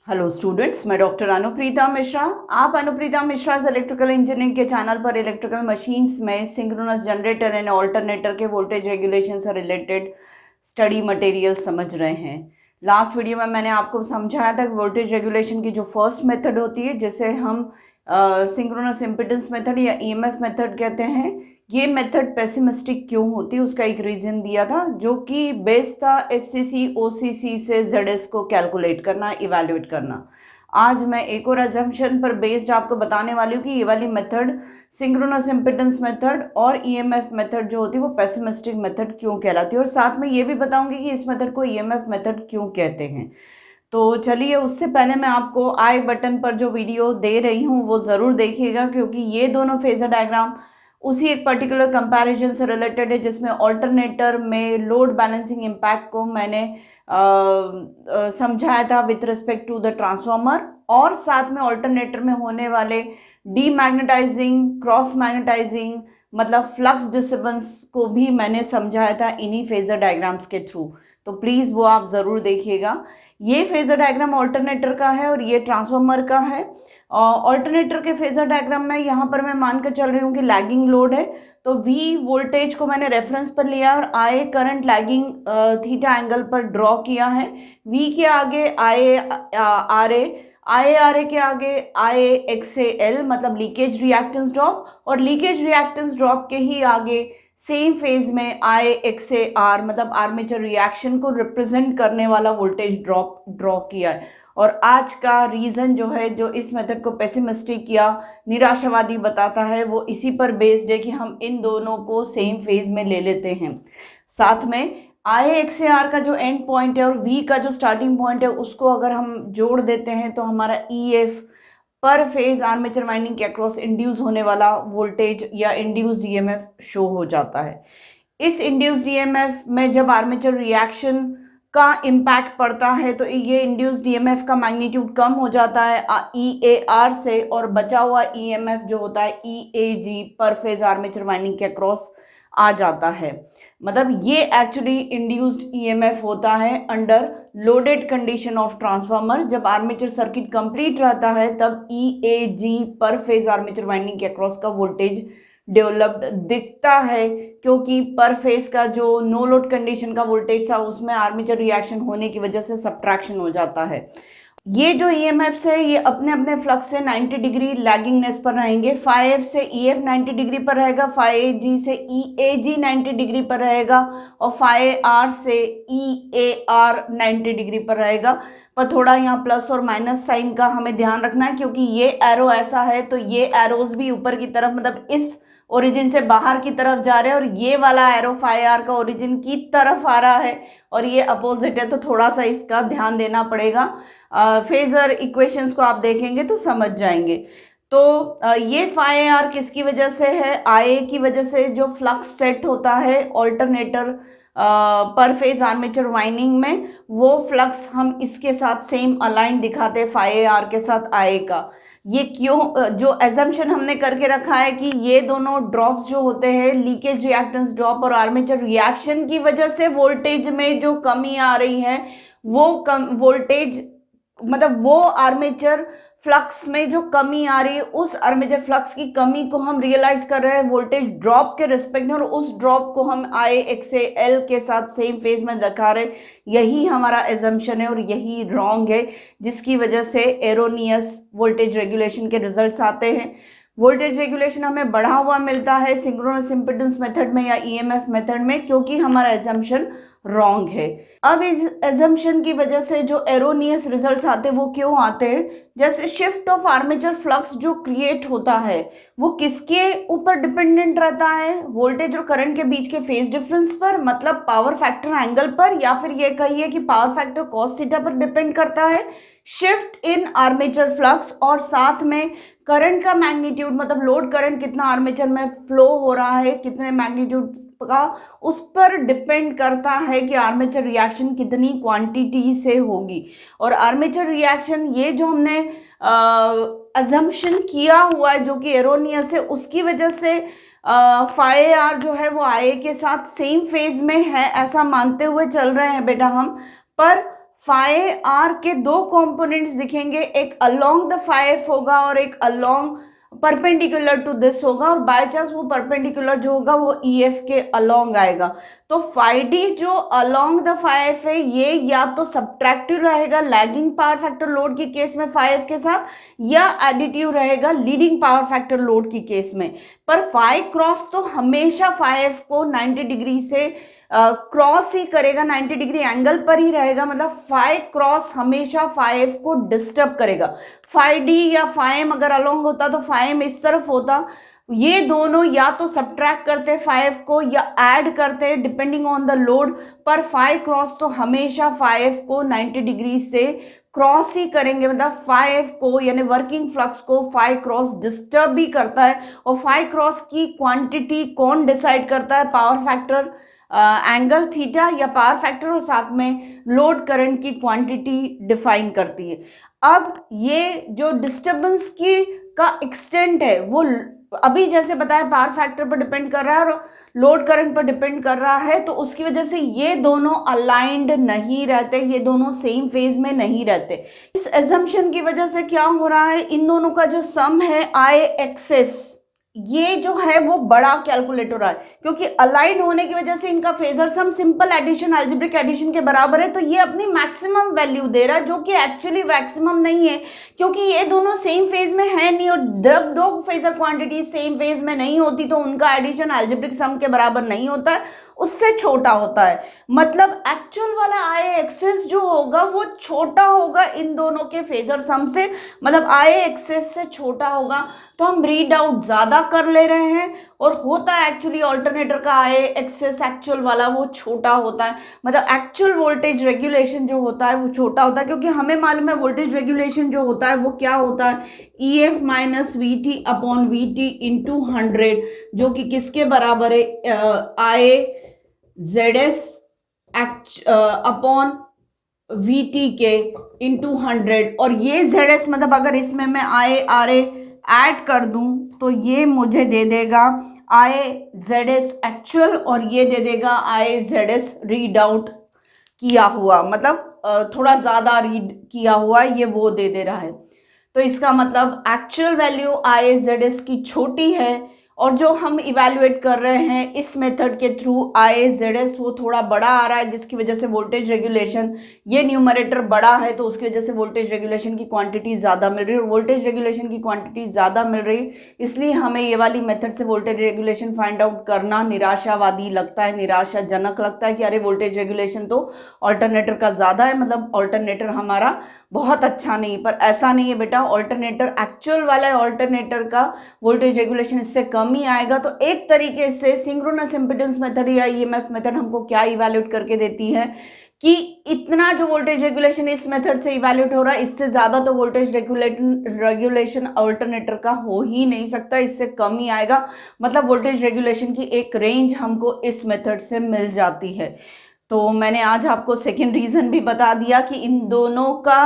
Hello students, मैं doctor Anupreeta Mishra. आप Anupreeta Mishra electrical engineering के चैनल पर इलेक्ट्रिकल मशीन्स में सिंक्रोनस जनरेटर एंड ऑल्टरनेटर के वोल्टेज रेगुलेशन से रिलेटेड स्टडी मटेरियल समझ रहे हैं। लास्ट वीडियो में मैंने आपको समझाया था कि वोल्टेज रेगुलेशन की जो फर्स्ट मेथड होती है, जिसे हम सिंक्रोनस इम्पिडेंस मेथड या ईएमएफ मेथड कहते हैं, ये मेथड पेसिमिस्टिक क्यों होती है उसका एक रीज़न दिया था, जो कि बेस था एससीसी ओसीसी से जेडएस को कैलकुलेट करना, इवैल्यूएट करना। आज मैं एक और अजम्पशन पर बेस्ड आपको बताने वाली हूँ कि ये वाली मेथड सिंक्रोनस इम्पिडेंस मेथड और ईएमएफ मेथड जो होती है वो पेसिमिस्टिक मेथड क्यों कहलाती है, और साथ में ये भी बताऊंगी कि इस मेथड को ईएमएफ मेथड क्यों कहते हैं। तो चलिए, उससे पहले मैं आपको आई बटन पर जो वीडियो दे रही हूँ वो ज़रूर देखिएगा, क्योंकि ये दोनों फेजर डायग्राम उसी एक पर्टिकुलर कंपैरिजन से रिलेटेड है, जिसमें ऑल्टरनेटर में लोड बैलेंसिंग इम्पैक्ट को मैंने समझाया था with respect to the transformer, और साथ में ऑल्टरनेटर में होने वाले डीमैग्नेटाइजिंग, क्रॉस मैग्नेटाइजिंग, मतलब फ्लक्स डिस्टर्बेंस को भी मैंने समझाया था इन्हीं फेजर डायग्राम्स के थ्रू। तो प्लीज़ वो आप ज़रूर देखिएगा। ये फेजर डायग्राम ऑल्टरनेटर का है और ये ट्रांसफार्मर का है। ऑल्टरनेटर के फेजर डायग्राम में यहाँ पर मैं मानकर चल रही हूँ कि लैगिंग लोड है, तो वी वोल्टेज को मैंने रेफरेंस पर लिया और I current lagging theta angle पर ड्रॉ किया है। वी के आगे आई आर ए के आगे आई एक्स ए एल, मतलब लीकेज रिएक्टेंस ड्रॉप, और लीकेज रिएक्टेंस ड्रॉप के ही आगे सेम फेज में आई एक्स ए आर, मतलब आर्मेचर रिएक्शन को रिप्रेजेंट करने वाला वोल्टेज ड्रॉप ड्रॉ किया है। और आज का रीज़न जो है, जो इस मेथड को पेसिमिस्टिक या निराशावादी बताता है, वो इसी पर बेस्ड है कि हम इन दोनों को सेम फेज में ले लेते हैं। साथ में आई एक्स ए आर का जो एंड पॉइंट है और वी का जो स्टार्टिंग पॉइंट है, उसको अगर हम जोड़ देते हैं तो हमारा ई एफ पर फेज आर्मेचर वाइंडिंग के अक्रॉस इंड्यूस होने वाला वोल्टेज या इंड्यूस्ड ईएमएफ शो हो जाता है। इस इंड्यूस्ड ईएमएफ में जब आर्मेचर रिएक्शन का इम्पैक्ट पड़ता है तो ये इंड्यूस्ड ईएमएफ का मैग्नीट्यूड कम हो जाता है ई ए आर से, और बचा हुआ ईएमएफ जो होता है ई ए जी पर फेज आर्मेचर वाइंडिंग के अक्रॉस आ जाता है। मतलब ये एक्चुअली इंड्यूस्ड ईएमएफ होता है under loaded condition of transformer. जब आर्मेचर सर्किट कंप्लीट रहता है तब ई ए जी पर फेज आर्मेचर वाइंडिंग के अक्रॉस का वोल्टेज डेवलप्ड दिखता है, क्योंकि पर फेज का जो नो लोड कंडीशन का वोल्टेज था उसमें आर्मेचर रिएक्शन होने की वजह से सब्ट्रैक्शन हो जाता है। ये जो ईएमएफ्स है ये अपने अपने फ्लक्स से 90 डिग्री लैगिंगनेस पर रहेंगे। फाई एफ से ई एफ 90 डिग्री पर रहेगा, फाई ए जी से ई ए जी 90 डिग्री पर रहेगा, और फाई आर से ई ए आर 90 डिग्री पर रहेगा। पर थोड़ा यहाँ प्लस और माइनस साइन का हमें ध्यान रखना है, क्योंकि ये एरो ऐसा है तो ये एरोज भी ऊपर की तरफ, मतलब इस ओरिजिन से बाहर की तरफ जा रहे हैं, और ये वाला एरो फाई आर का ओरिजिन की तरफ आ रहा है और ये अपोजिट है, तो थोड़ा सा इसका ध्यान देना पड़ेगा। फेजर इक्वेशंस को आप देखेंगे तो समझ जाएंगे। तो ये फाई आर किसकी वजह से है? आई ए की वजह से। जो फ्लक्स सेट होता है ऑल्टरनेटर पर फेज आर्मेचर वाइंडिंग में, वो फ्लक्स हम इसके साथ सेम अलाइन दिखाते हैं फाई आर के साथ आई का। ये क्यों? जो एजम्पशन हमने करके रखा है कि ये दोनों ड्रॉप्स जो होते हैं, लीकेज रिएक्टेंस ड्रॉप और आर्मेचर रिएक्शन की वजह से वोल्टेज में जो कमी आ रही है, वो कम वोल्टेज, मतलब वो आर्मेचर फ्लक्स में जो कमी आ रही है, उस आर्मेचर फ्लक्स की कमी को हम रियलाइज कर रहे हैं वोल्टेज ड्रॉप के रिस्पेक्ट में, और उस ड्रॉप को हम आई एक्स ए एल के साथ सेम फेज में दिखा रहे हैं। यही हमारा एजम्पशन है और यही रॉन्ग है, जिसकी वजह से एरोनियस वोल्टेज रेगुलेशन के रिजल्ट्स आते हैं। वोल्टेज रेगुलेशन हमें बढ़ा हुआ मिलता है सिंक्रोनस इम्पिडेंस मेथड में या ईएमएफ मेथड में, क्योंकि हमारा एजम्पशन रॉन्ग है। अब इस एजम्पशन की वजह से जो एरोनियस रिजल्ट्स आते हैं वो क्यों आते हैं? जैसे शिफ्ट ऑफ आर्मेचर फ्लक्स जो क्रिएट होता है वो किसके ऊपर डिपेंडेंट रहता है? वोल्टेज और करंट के बीच के फेज डिफरेंस पर, मतलब पावर फैक्टर एंगल पर, या फिर ये कहिए कि पावर फैक्टर कॉस थीटा पर डिपेंड करता है। शिफ्ट इन आर्मेचर फ्लक्स और साथ में करंट का मैग्नीट्यूड, मतलब लोड करंट कितना आर्मेचर में फ्लो हो रहा है, कितने मैग्नीट्यूड का, उस पर डिपेंड करता है कि आर्मेचर रिएक्शन कितनी क्वांटिटी से होगी। और आर्मेचर रिएक्शन ये जो हमने अजम्पशन किया हुआ है जो कि एरोनियस है, उसकी वजह से फाई आर जो है वो आई के साथ सेम फेज में है ऐसा मानते हुए चल रहे हैं बेटा हम। पर फाई आर के दो कंपोनेंट्स दिखेंगे, एक अलोंग द फाई एफ होगा और एक अलोंग परपेंडिकुलर टू दिस होगा, और बाय चांस वो परपेंडिकुलर जो होगा वो ई एफ के अलोंग आएगा। तो फाई डी जो अलोंग द फाई एफ है ये या तो सब्ट्रैक्टिव रहेगा लैगिंग पावर फैक्टर लोड के केस में फाई एफ के साथ, या एडिटिव रहेगा लीडिंग पावर फैक्टर लोड के केस में। पर फाई क्रॉस तो हमेशा फाई एफ को 90 डिग्री से क्रॉस ही करेगा, 90 डिग्री एंगल पर ही रहेगा, मतलब फाई क्रॉस हमेशा फाई एफ को डिस्टर्ब करेगा। फाई डी या फाई एम अगर अलोंग होता तो फाई एम इस तरफ होता, ये दोनों या तो सब्ट्रैक्ट करते फाई एफ को या ऐड करते डिपेंडिंग ऑन द लोड, पर फाई क्रॉस तो हमेशा फाई एफ को 90 डिग्री से क्रॉस ही करेंगे, मतलब फाई एफ को यानी वर्किंग फ्लक्स को फाई क्रॉस डिस्टर्ब भी करता है। और फाई क्रॉस की क्वांटिटी कौन डिसाइड करता है? पावर फैक्टर एंगल थीटा या पावर फैक्टर, और साथ में लोड करंट की क्वांटिटी डिफाइन करती है। अब ये जो डिस्टर्बेंस की का एक्सटेंट है वो अभी जैसे बताया पावर फैक्टर पर डिपेंड कर रहा है और लोड करंट पर डिपेंड कर रहा है, तो उसकी वजह से ये दोनों अलाइंड नहीं रहते, ये दोनों सेम फेज में नहीं रहते। इस एजम्पशन की वजह से क्या हो रहा है, इन दोनों का जो सम है आई एक्सेस, ये जो है वो बड़ा कैलकुलेट हो रहा है, क्योंकि अलाइन होने की वजह से इनका phasor sum simple addition algebraic addition के बराबर है, तो ये अपनी मैक्सिमम वैल्यू दे रहा है जो कि एक्चुअली मैक्सिमम नहीं है, क्योंकि ये दोनों सेम फेज में है नहीं, और जब दो फेजर क्वांटिटी सेम फेज में नहीं होती तो उनका एडिशन अलजेब्रिक सम के बराबर नहीं होता है, उससे छोटा होता है। मतलब एक्चुअल वाला आई एक्सेस जो होगा वो छोटा होगा इन दोनों के फेजर सम से, मतलब आई एक्सेस से छोटा होगा, तो हम रीड आउट ज्यादा कर ले रहे हैं, और होता है एक्चुअली ऑल्टरनेटर का आई एक्सेस एक्चुअल वाला वो छोटा होता है, मतलब एक्चुअल वोल्टेज रेगुलेशन जो होता है वो छोटा होता है, क्योंकि हमें मालूम है वोल्टेज रेगुलेशन जो होता है वो क्या होता है, E F minus we T upon we T into 100, जो कि किसके बराबर है, I Z S upon we T के इंटू 100, और ये जेड एस मतलब अगर इसमें मैं आई आर ए ऐड कर दूं तो ये मुझे दे देगा आई जेड एस एक्चुअल, और ये दे देगा I Z S reed out किया हुआ, मतलब थोड़ा ज़्यादा रीड किया हुआ ये वो दे रहा है। तो इसका मतलब actual value I Z S की छोटी है, और जो हम इवैल्यूएट कर रहे हैं इस मेथड के थ्रू आई जेड एस वो थोड़ा बड़ा आ रहा है, जिसकी वजह से वोल्टेज रेगुलेशन, ये न्यूमरेटर बड़ा है तो उसकी वजह से वोल्टेज रेगुलेशन की क्वांटिटी ज़्यादा मिल रही है, और वोल्टेज रेगुलेशन की क्वांटिटी ज़्यादा मिल रही है, इसलिए हमें ये वाली मेथड से वोल्टेज रेगुलेशन फाइंड आउट करना निराशावादी लगता है, निराशाजनक लगता है कि अरे वोल्टेज रेगुलेशन तो ऑल्टरनेटर का ज़्यादा है, मतलब ऑल्टरनेटर हमारा बहुत अच्छा नहीं। पर ऐसा नहीं है बेटा, ऑल्टरनेटर एक्चुअल वाला ऑल्टरनेटर का वोल्टेज रेगुलेशन इससे कम ही आएगा। तो एक तरीके से सिंक्रोनस इम्पीडेंस मेथड या ईएमएफ मेथड हमको क्या इवैल्यूएट करके देती है कि इतना जो वोल्टेज रेगुलेशन इस मेथड से इवैल्यूएट हो रहा है, इससे ज़्यादा तो वोल्टेज रेगुलेशन ऑल्टरनेटर का हो ही नहीं सकता, इससे कम ही आएगा, मतलब वोल्टेज रेगुलेशन की एक रेंज हमको इस मेथड से मिल जाती है। तो मैंने आज आपको सेकेंड रीज़न भी बता दिया कि इन दोनों का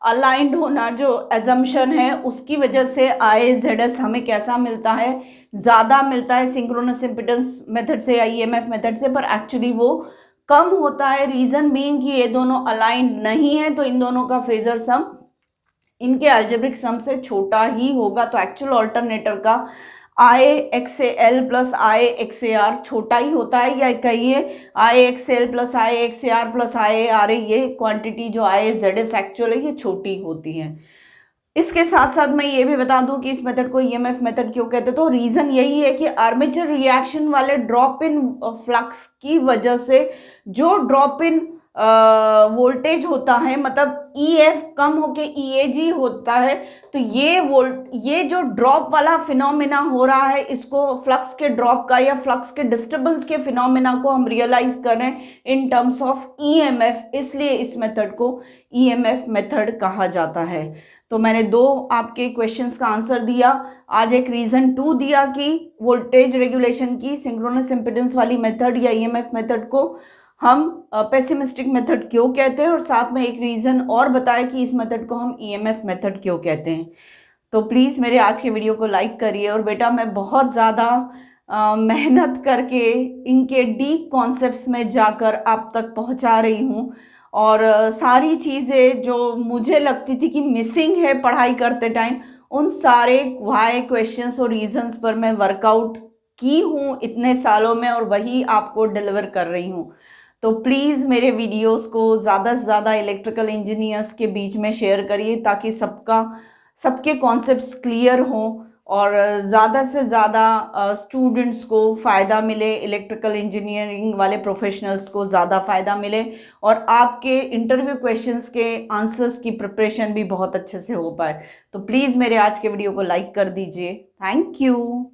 अलाइंड होना जो एजम्पशन है उसकी वजह से आई जेड एस हमें कैसा मिलता है, ज़्यादा मिलता है सिंक्रोनस इम्पीडेंस मेथड से या ईएमएफ मेथड से, पर एक्चुअली वो कम होता है। रीज़न बीइंग कि ये दोनों अलाइंड नहीं है, तो इन दोनों का फेजर सम इनके अलजेब्रिक सम से छोटा ही होगा, तो एक्चुअल ऑल्टरनेटर का I X A L plus I X A R छोटा ही होता है, या कहिए I X L plus I X A R plus I A R A, ये क्वांटिटी जो आई जेड एस एक्चुअल है ये छोटी होती है। इसके साथ साथ मैं ये भी बता दूं कि इस मेथड को ईएमएफ मेथड क्यों कहते हैं, तो रीज़न यही है कि आर्मेचर रिएक्शन वाले ड्रॉप इन फ्लक्स की वजह से जो ड्रॉप इन वोल्टेज होता है, मतलब ईएफ कम होके ईएजी होता है, तो ये जो ड्रॉप वाला फिनोमेना हो रहा है, इसको फ्लक्स के ड्रॉप का या फ्लक्स के डिस्टर्बेंस के फिनोमेना को हम रियलाइज कर रहे हैं इन टर्म्स ऑफ ईएमएफ, इसलिए इस मेथड को ईएमएफ मेथड कहा जाता है। तो मैंने दो आपके क्वेश्चंस का आंसर दिया, आज एक रीज़न 2 दिया कि वोल्टेज रेगुलेशन की सिंक्रोनस इम्पीडेंस वाली मेथड या ईएमएफ मेथड को हम पेसिमिस्टिक मेथड क्यों कहते हैं, और साथ में एक रीज़न और बताया कि इस मेथड को हम ईएमएफ मेथड क्यों कहते हैं। तो प्लीज़ मेरे आज के वीडियो को लाइक करिए, और बेटा मैं बहुत ज़्यादा मेहनत करके इनके डीप कॉन्सेप्ट्स में जाकर आप तक पहुंचा रही हूं, और सारी चीज़ें जो मुझे लगती थी कि मिसिंग है पढ़ाई करते टाइम, उन सारे वाई क्वेश्चंस और रीजंस पर मैं वर्कआउट की हूँ इतने सालों में और वही आपको डिलीवर कर रही हूँ। तो प्लीज़ मेरे वीडियोस को ज़्यादा से ज़्यादा इलेक्ट्रिकल इंजीनियर्स के बीच में शेयर करिए ताकि सबके कॉन्सेप्ट्स क्लियर हों और ज़्यादा से ज़्यादा स्टूडेंट्स को फ़ायदा मिले, इलेक्ट्रिकल इंजीनियरिंग वाले प्रोफेशनल्स को ज़्यादा फ़ायदा मिले और आपके इंटरव्यू क्वेश्चंस के आंसर्स की प्रिपरेशन भी बहुत अच्छे से हो पाए। तो प्लीज़ मेरे आज के वीडियो को लाइक कर दीजिए। Thank you.